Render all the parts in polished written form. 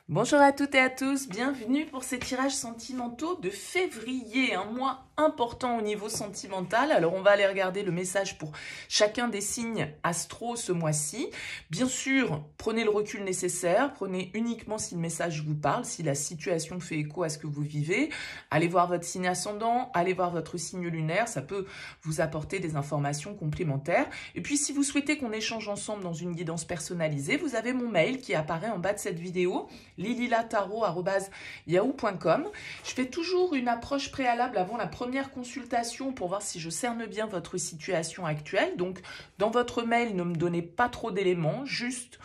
Bonjour à toutes et à tous, bienvenue pour ces tirages sentimentaux de février, un mois important au niveau sentimental. Alors on va aller regarder le message pour chacun des signes astro ce mois-ci. Bien sûr, prenez le recul nécessaire, prenez uniquement si le message vous parle, si la situation fait écho à ce que vous vivez. Allez voir votre signe ascendant, allez voir votre signe lunaire, ça peut vous apporter des informations complémentaires. Et puis si vous souhaitez qu'on échange ensemble dans une guidance personnalisée, vous avez mon mail qui apparaît en bas de cette vidéo, lililataro@yahoo.com. Je fais toujours une approche préalable avant la première consultation pour voir si je cerne bien votre situation actuelle. Donc, dans votre mail, ne me donnez pas trop d'éléments, juste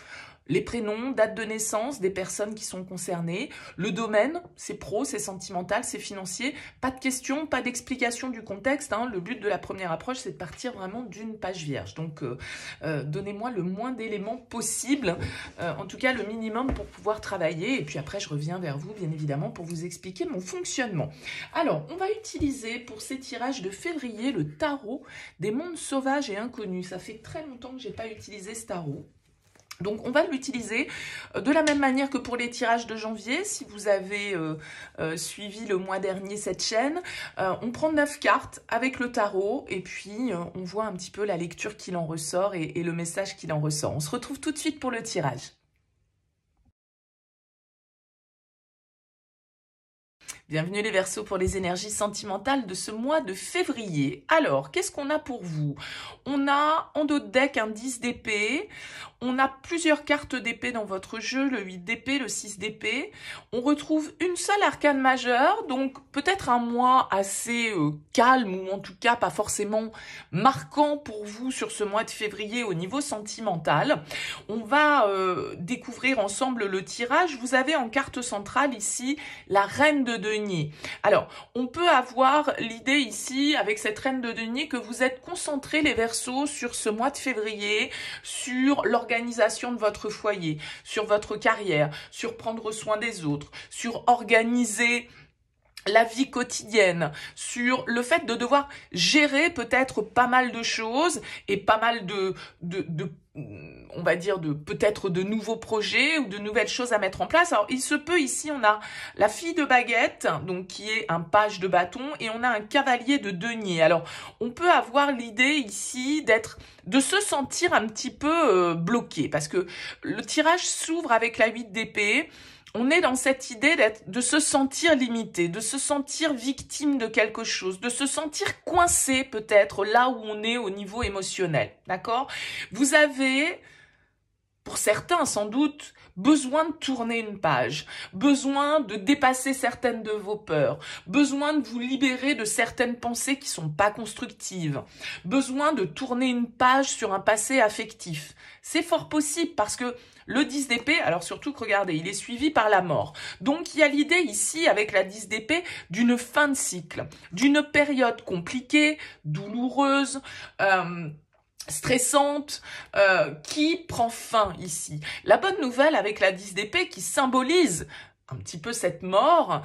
les prénoms, date de naissance des personnes qui sont concernées, le domaine, c'est pro, c'est sentimental, c'est financier, pas de questions, pas d'explication du contexte. Le but de la première approche, c'est de partir vraiment d'une page vierge. Donc, donnez-moi le moins d'éléments possible, en tout cas le minimum pour pouvoir travailler. Et puis après, je reviens vers vous, bien évidemment, pour vous expliquer mon fonctionnement. Alors, on va utiliser pour ces tirages de février le tarot des mondes sauvages et inconnus. Ça fait très longtemps que je n'ai pas utilisé ce tarot. Donc, on va l'utiliser de la même manière que pour les tirages de janvier. Si vous avez suivi le mois dernier cette chaîne, on prend 9 cartes avec le tarot et puis on voit un petit peu la lecture qu'il en ressort et le message qu'il en ressort. On se retrouve tout de suite pour le tirage. Bienvenue les Verseaux pour les énergies sentimentales de ce mois de février. Alors, qu'est-ce qu'on a pour vous? On a en dos de deck un 10 d'épée. On a plusieurs cartes d'épée dans votre jeu, le 8 d'épée, le 6 d'épée. On retrouve une seule arcane majeure, donc peut-être un mois assez calme ou en tout cas pas forcément marquant pour vous sur ce mois de février au niveau sentimental. On va découvrir ensemble le tirage. Vous avez en carte centrale ici la reine de denier. Alors, on peut avoir l'idée ici, avec cette reine de denier, que vous êtes concentrés les Verseaux sur ce mois de février, sur l'organisation de votre foyer, sur votre carrière, sur prendre soin des autres, sur organiser la vie quotidienne, sur le fait de devoir gérer peut-être pas mal de choses et pas mal on va dire peut-être de nouveaux projets ou de nouvelles choses à mettre en place. Alors il se peut ici, on a la fille de baguette, donc qui est un page de bâton, et on a un cavalier de denier. Alors on peut avoir l'idée ici de se sentir un petit peu bloqué, parce que le tirage s'ouvre avec la 8 d'épée. On est dans cette idée de se sentir limité, de se sentir victime de quelque chose, de se sentir coincé peut-être là où on est au niveau émotionnel, d'accord? Vous avez, pour certains sans doute, besoin de tourner une page, besoin de dépasser certaines de vos peurs, besoin de vous libérer de certaines pensées qui sont pas constructives, besoin de tourner une page sur un passé affectif. C'est fort possible parce que le 10 d'épée, alors surtout que regardez, il est suivi par la mort. Donc il y a l'idée ici avec la 10 d'épée d'une fin de cycle, d'une période compliquée, douloureuse, stressante, qui prend fin ici. La bonne nouvelle avec la 10 d'épée qui symbolise un petit peu cette mort,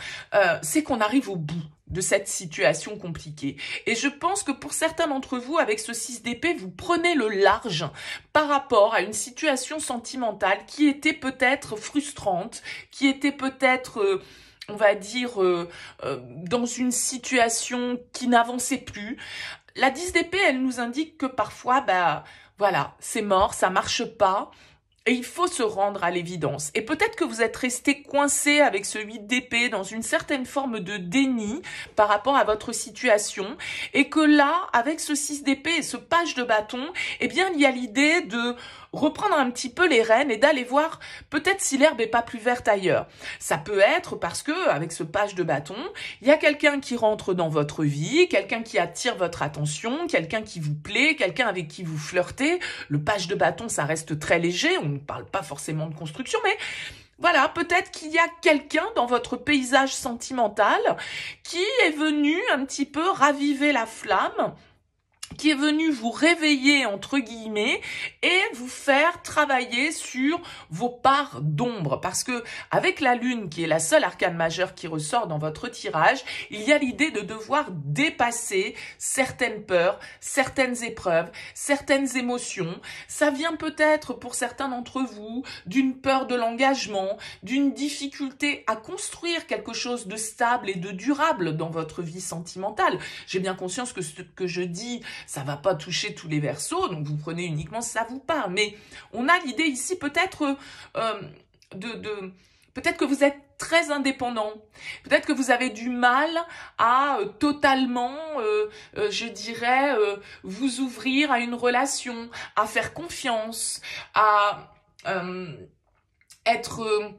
c'est qu'on arrive au bout de cette situation compliquée. Et je pense que pour certains d'entre vous, avec ce 6 d'épée, vous prenez le large par rapport à une situation sentimentale qui était peut-être frustrante, qui était peut-être on va dire, dans une situation qui n'avançait plus. La 10 d'épée, elle nous indique que parfois, voilà, c'est mort, ça marche pas. Et il faut se rendre à l'évidence. Et peut-être que vous êtes resté coincé avec ce 8 d'épée dans une certaine forme de déni par rapport à votre situation. Et que là, avec ce 6 d'épée et ce page de bâton, eh bien, il y a l'idée de reprendre un petit peu les rênes et d'aller voir peut-être si l'herbe est pas plus verte ailleurs. Ça peut être parce que, avec ce page de bâton, il y a quelqu'un qui rentre dans votre vie, quelqu'un qui attire votre attention, quelqu'un qui vous plaît, quelqu'un avec qui vous flirtez. Le page de bâton, ça reste très léger, on ne parle pas forcément de construction, mais voilà, peut-être qu'il y a quelqu'un dans votre paysage sentimental qui est venu un petit peu raviver la flamme, qui est venu vous réveiller entre guillemets et vous faire travailler sur vos parts d'ombre. Parce que avec la lune, qui est la seule arcane majeure qui ressort dans votre tirage, il y a l'idée de devoir dépasser certaines peurs, certaines épreuves, certaines émotions. Ça vient peut-être pour certains d'entre vous d'une peur de l'engagement, d'une difficulté à construire quelque chose de stable et de durable dans votre vie sentimentale. J'ai bien conscience que ce que je dis, ça va pas toucher tous les Verseaux, donc vous prenez uniquement si ça vous parle. Mais on a l'idée ici peut-être peut-être que vous êtes très indépendant, peut-être que vous avez du mal à totalement, je dirais, vous ouvrir à une relation, à faire confiance, à être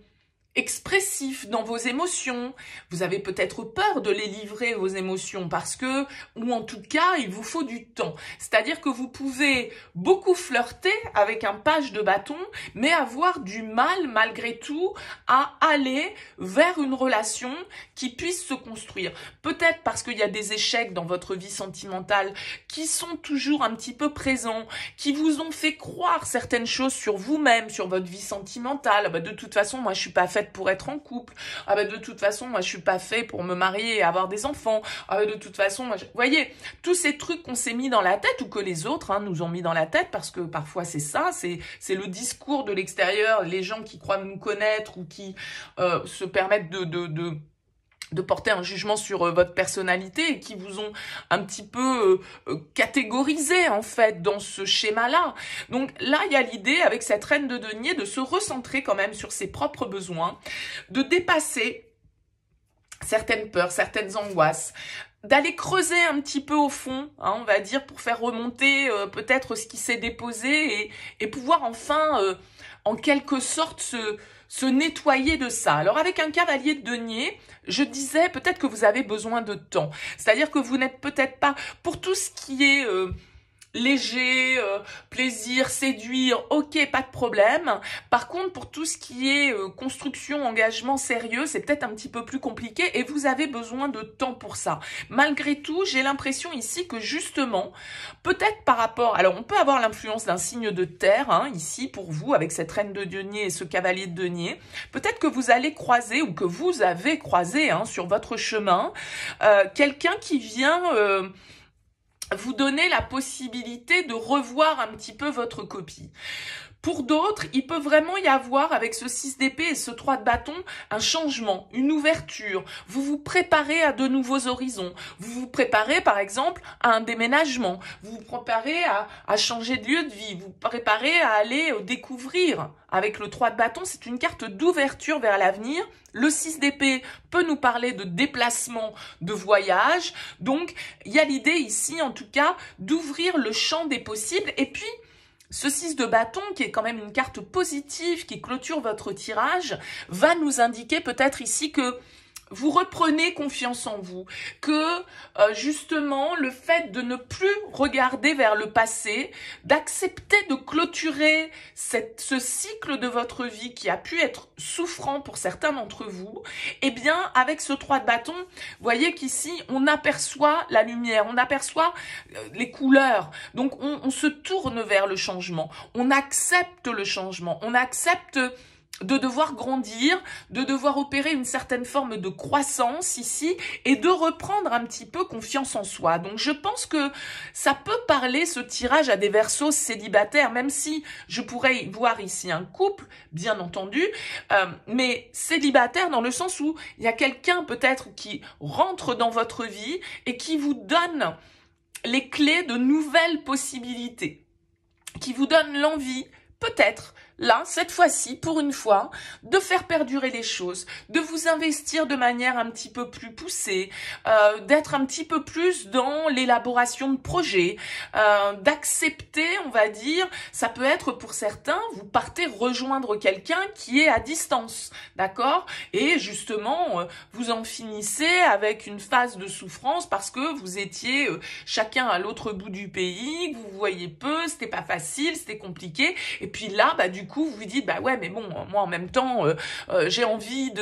expressif dans vos émotions. Vous avez peut-être peur de les livrer, vos émotions, parce que, ou en tout cas, il vous faut du temps. C'est-à-dire que vous pouvez beaucoup flirter avec un page de bâton, mais avoir du mal, malgré tout, à aller vers une relation qui puisse se construire. Peut-être parce qu'il y a des échecs dans votre vie sentimentale qui sont toujours un petit peu présents, qui vous ont fait croire certaines choses sur vous-même, sur votre vie sentimentale. Bah, de toute façon, moi, je suis pas faite pour être en couple. Ah ben de toute façon, moi je suis pas fait pour me marier et avoir des enfants. Ah ben de toute façon, moi, vous voyez, tous ces trucs qu'on s'est mis dans la tête ou que les autres nous ont mis dans la tête, parce que parfois c'est ça, c'est le discours de l'extérieur, les gens qui croient nous connaître ou qui se permettent de porter un jugement sur votre personnalité et qui vous ont un petit peu catégorisé en fait dans ce schéma-là. Donc là, il y a l'idée avec cette reine de denier de se recentrer quand même sur ses propres besoins, de dépasser certaines peurs, certaines angoisses, d'aller creuser un petit peu au fond, on va dire, pour faire remonter peut-être ce qui s'est déposé et pouvoir enfin, en quelque sorte, se nettoyer de ça. Alors avec un cavalier de denier, je disais peut-être que vous avez besoin de temps. C'est-à-dire que vous n'êtes peut-être pas, pour tout ce qui est léger, plaisir, séduire, ok, pas de problème. Par contre, pour tout ce qui est construction, engagement sérieux, c'est peut-être un petit peu plus compliqué et vous avez besoin de temps pour ça. Malgré tout, j'ai l'impression ici que justement, peut-être par rapport, alors on peut avoir l'influence d'un signe de terre, ici pour vous, avec cette reine de denier et ce cavalier de denier, peut-être que vous allez croiser ou que vous avez croisé sur votre chemin quelqu'un qui vient vous donner la possibilité de revoir un petit peu votre copie. Pour d'autres, il peut vraiment y avoir, avec ce 6 d'épée et ce 3 de bâton, un changement, une ouverture. Vous vous préparez à de nouveaux horizons. Vous vous préparez, par exemple, à un déménagement. Vous vous préparez à changer de lieu de vie. Vous vous préparez à aller découvrir. Avec le 3 de bâton, c'est une carte d'ouverture vers l'avenir. Le 6 d'épée peut nous parler de déplacement, de voyage. Donc, il y a l'idée ici, en tout cas, d'ouvrir le champ des possibles. Et puis, ce 6 de bâton, qui est quand même une carte positive, qui clôture votre tirage, va nous indiquer peut-être ici que vous reprenez confiance en vous, que justement le fait de ne plus regarder vers le passé, d'accepter de clôturer ce cycle de votre vie qui a pu être souffrant pour certains d'entre vous, eh bien avec ce 3 de bâton, vous voyez qu'ici on aperçoit la lumière, on aperçoit les couleurs, donc on se tourne vers le changement, on accepte le changement, on accepte de devoir grandir, de devoir opérer une certaine forme de croissance ici et de reprendre un petit peu confiance en soi. Donc je pense que ça peut parler ce tirage à des Verseaux célibataires, même si je pourrais y voir ici un couple, bien entendu, mais célibataire dans le sens où il y a quelqu'un peut-être qui rentre dans votre vie et qui vous donne les clés de nouvelles possibilités, qui vous donne l'envie, peut-être, là, cette fois-ci, pour une fois, de faire perdurer les choses, de vous investir de manière un petit peu plus poussée, d'être un petit peu plus dans l'élaboration de projets, d'accepter, on va dire, ça peut être pour certains, vous partez rejoindre quelqu'un qui est à distance, d'accord? Et justement, vous en finissez avec une phase de souffrance parce que vous étiez chacun à l'autre bout du pays, vous vous voyez peu, c'était pas facile, c'était compliqué, et puis là, du du coup, vous vous dites, bah ouais, mais bon, moi, en même temps, j'ai envie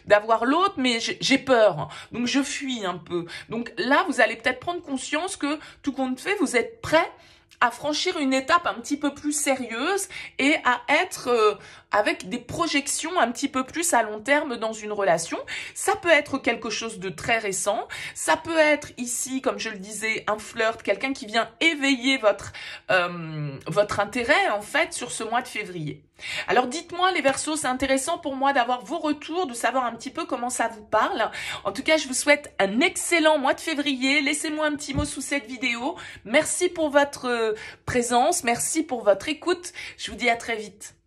d'avoir l'autre, mais j'ai peur. Donc, je fuis un peu. Donc là, vous allez peut-être prendre conscience que, tout compte fait, vous êtes prêt à franchir une étape un petit peu plus sérieuse et à être avec des projections un petit peu plus à long terme dans une relation. Ça peut être quelque chose de très récent, ça peut être ici, comme je le disais, un flirt, quelqu'un qui vient éveiller votre intérêt en fait sur ce mois de février. Alors dites-moi les Verseaux, c'est intéressant pour moi d'avoir vos retours, de savoir un petit peu comment ça vous parle. En tout cas, je vous souhaite un excellent mois de février. Laissez-moi un petit mot sous cette vidéo. Merci pour votre présence, merci pour votre écoute. Je vous dis à très vite.